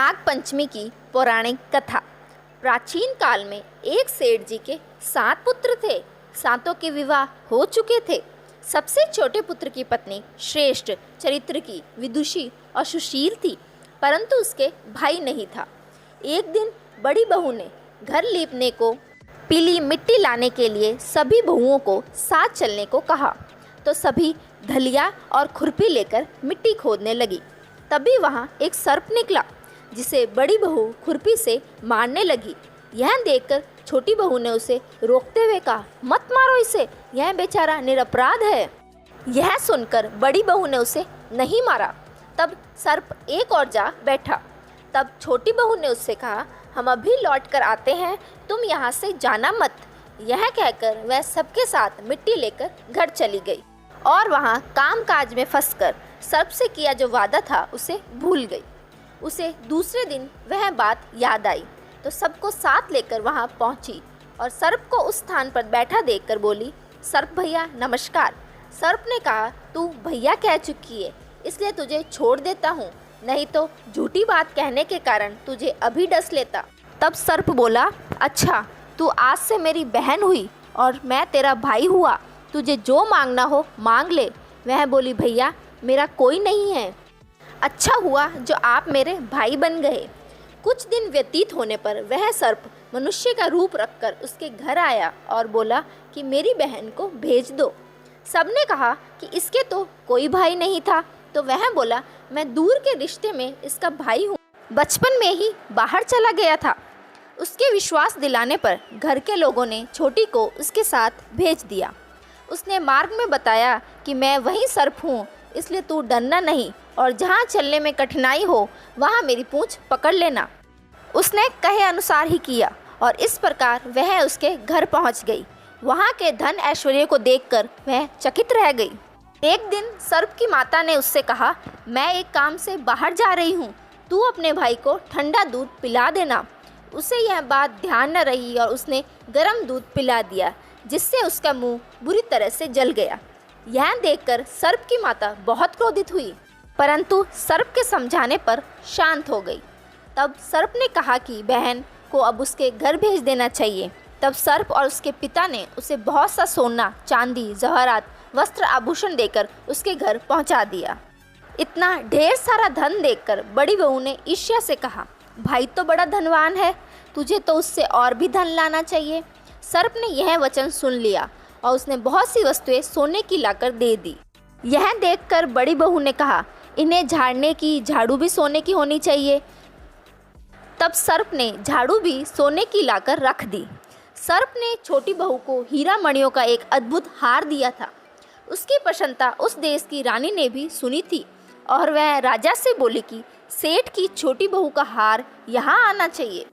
नाग पंचमी की पौराणिक कथा। प्राचीन काल में एक सेठ जी के 7 पुत्र थे। सातों के विवाह हो चुके थे। सबसे छोटे पुत्र की पत्नी श्रेष्ठ चरित्र की, विदुषी और सुशील थी, परंतु उसके भाई नहीं था। एक दिन बड़ी बहू ने घर लीपने को पीली मिट्टी लाने के लिए सभी बहुओं को साथ चलने को कहा, तो सभी धलिया और खुरपी लेकर मिट्टी खोदने लगी। तभी वहाँ एक सर्प निकला, जिसे बड़ी बहू खुरपी से मारने लगी। यह देखकर छोटी बहू ने उसे रोकते हुए कहा, मत मारो इसे, यह बेचारा निरपराध है। यह सुनकर बड़ी बहू ने उसे नहीं मारा। तब सर्प एक और जा बैठा। तब छोटी बहू ने उससे कहा, हम अभी लौट कर आते हैं, तुम यहाँ से जाना मत। यह कहकर वह सबके साथ मिट्टी लेकर घर चली गई और वहाँ कामकाज में फंसकर सर्प से किया जो वादा था उसे भूल गई। उसे दूसरे दिन वह बात याद आई, तो सबको साथ लेकर वहाँ पहुँची और सर्प को उस स्थान पर बैठा देखकर बोली, सर्प भैया नमस्कार। सर्प ने कहा, तू भैया कह चुकी है, इसलिए तुझे छोड़ देता हूँ, नहीं तो झूठी बात कहने के कारण तुझे अभी डस लेता। तब सर्प बोला, अच्छा तू आज से मेरी बहन हुई और मैं तेरा भाई हुआ, तुझे जो मांगना हो मांग ले। वह बोली, भैया मेरा कोई नहीं है, अच्छा हुआ जो आप मेरे भाई बन गए। कुछ दिन व्यतीत होने पर वह सर्प मनुष्य का रूप रखकर उसके घर आया और बोला कि मेरी बहन को भेज दो। सबने कहा कि इसके तो कोई भाई नहीं था, तो वह बोला, मैं दूर के रिश्ते में इसका भाई हूँ, बचपन में ही बाहर चला गया था। उसके विश्वास दिलाने पर घर के लोगों ने छोटी को उसके साथ भेज दिया। उसने मार्ग में बताया कि मैं वही सर्प हूँ, इसलिए तू डरना नहीं और जहाँ चलने में कठिनाई हो वहाँ मेरी पूँछ पकड़ लेना। उसने कहे अनुसार ही किया और इस प्रकार वह उसके घर पहुँच गई। वहाँ के धन ऐश्वर्य को देखकर वह चकित रह गई। एक दिन सर्प की माता ने उससे कहा, मैं एक काम से बाहर जा रही हूँ, तू अपने भाई को ठंडा दूध पिला देना। उसे यह बात ध्यान न रही और उसने गर्म दूध पिला दिया, जिससे उसका मुंह बुरी तरह से जल गया। यह देखकर सर्प की माता बहुत क्रोधित हुई, परंतु सर्प के समझाने पर शांत हो गई। तब सर्प ने कहा कि बहन को अब उसके घर भेज देना चाहिए। तब सर्प और उसके पिता ने उसे बहुत सा सोना, चांदी, जवाहरात, वस्त्र, आभूषण देकर उसके घर पहुंचा दिया। इतना ढेर सारा धन देखकर बड़ी बहू ने ईर्ष्या से कहा, भाई तो बड़ा धनवान है, तुझे तो उससे और भी धन लाना चाहिए। सर्प ने यह वचन सुन लिया और उसने बहुत सी वस्तुएं सोने की लाकर दे दी। यह देखकर बड़ी बहू ने कहा, इन्हें झाड़ने की झाड़ू भी सोने की होनी चाहिए। तब सर्प ने झाड़ू भी सोने की लाकर रख दी। सर्प ने छोटी बहू को हीरा मणियों का एक अद्भुत हार दिया था। उसकी प्रशंसा उस देश की रानी ने भी सुनी थी और वह राजा से बोली कि सेठ की छोटी बहू का हार यहाँ आना चाहिए।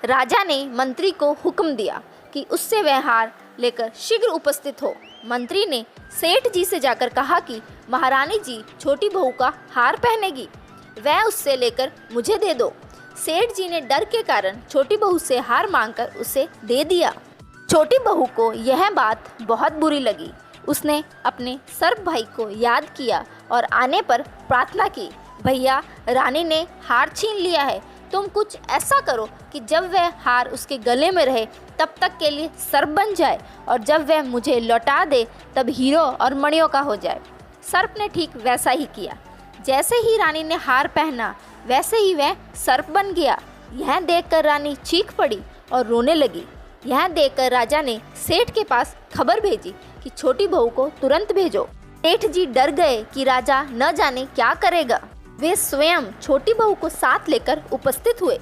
राजा ने मंत्री को हुक्म दिया कि उससे वह हार लेकर शीघ्र उपस्थित हो। मंत्री ने सेठ जी से जाकर कहा कि महारानी जी छोटी बहू का हार पहनेगी, वह उससे लेकर मुझे दे दो। सेठ जी ने डर के कारण छोटी बहू से हार मांगकर उसे दे दिया। छोटी बहू को यह बात बहुत बुरी लगी। उसने अपने सर्प भाई को याद किया और आने पर प्रार्थना की, भैया रानी ने हार छीन लिया है, तुम कुछ ऐसा करो कि जब वह हार उसके गले में रहे तब तक के लिए सर्प बन जाए और जब वह मुझे लौटा दे तब हीरो और मणियों का हो जाए। सर्प ने ठीक वैसा ही किया। जैसे ही रानी ने हार पहना वैसे ही वह सर्प बन गया। यह देखकर रानी चीख पड़ी और रोने लगी। यह देखकर राजा ने सेठ के पास खबर भेजी कि छोटी बहू को तुरंत भेजो। सेठ जी डर गए कि राजा न जाने क्या करेगा। वे स्वयं छोटी बहू को साथ लेकर उपस्थित हुए।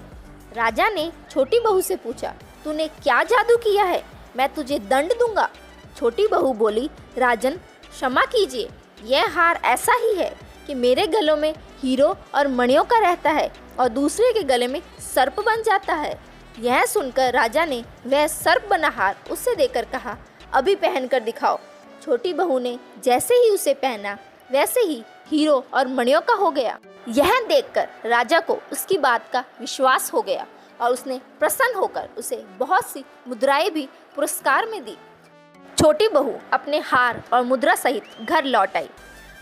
राजा ने छोटी बहू से पूछा, तूने क्या जादू किया है, मैं तुझे दंड दूंगा। छोटी बहू बोली, राजन क्षमा कीजिए, यह हार ऐसा ही है कि मेरे गलों में हीरो और मणियों का रहता है और दूसरे के गले में सर्प बन जाता है। यह सुनकर राजा ने वह सर्प बना हार उसे देकर कहा, अभी पहन कर दिखाओ। छोटी बहू ने जैसे ही उसे पहना वैसे ही हीरो और मणियों का हो गया। यह देखकर राजा को उसकी बात का विश्वास हो गया और उसने प्रसन्न होकर उसे बहुत सी मुद्राएं भी पुरस्कार में दी। छोटी बहू अपने हार और मुद्रा सहित घर लौट आई।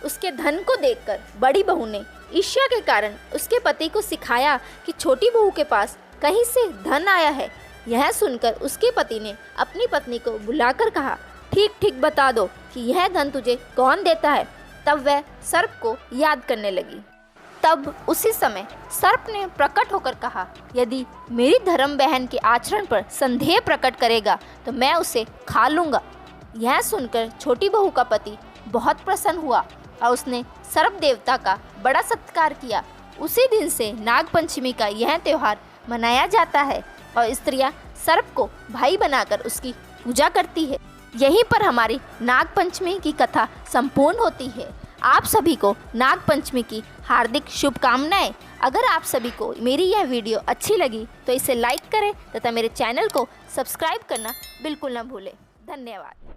उसके धन को देखकर बड़ी बहू ने ईर्ष्या के कारण उसके पति को सिखाया कि छोटी बहू के पास कहीं से धन आया है। यह सुनकर उसके पति ने अपनी पत्नी को बुलाकर कहा, ठीक ठीक बता दो कि यह धन तुझे कौन देता है। तब वह सर्प को याद करने लगी। तब उसी समय सर्प ने प्रकट होकर कहा, यदि मेरी धर्म बहन के आचरण पर संदेह प्रकट करेगा तो मैं उसे खा लूँगा। यह सुनकर छोटी बहू का पति बहुत प्रसन्न हुआ और उसने सर्प देवता का बड़ा सत्कार किया। उसी दिन से नाग पंचमी का यह त्यौहार मनाया जाता है और स्त्रियां सर्प को भाई बनाकर उसकी पूजा करती है। यहीं पर हमारी नाग पंचमी की कथा संपूर्ण होती है। आप सभी को नाग पंचमी की हार्दिक शुभकामनाएं। अगर आप सभी को मेरी यह वीडियो अच्छी लगी तो इसे लाइक करें तथा मेरे चैनल को सब्सक्राइब करना बिल्कुल न भूलें। धन्यवाद।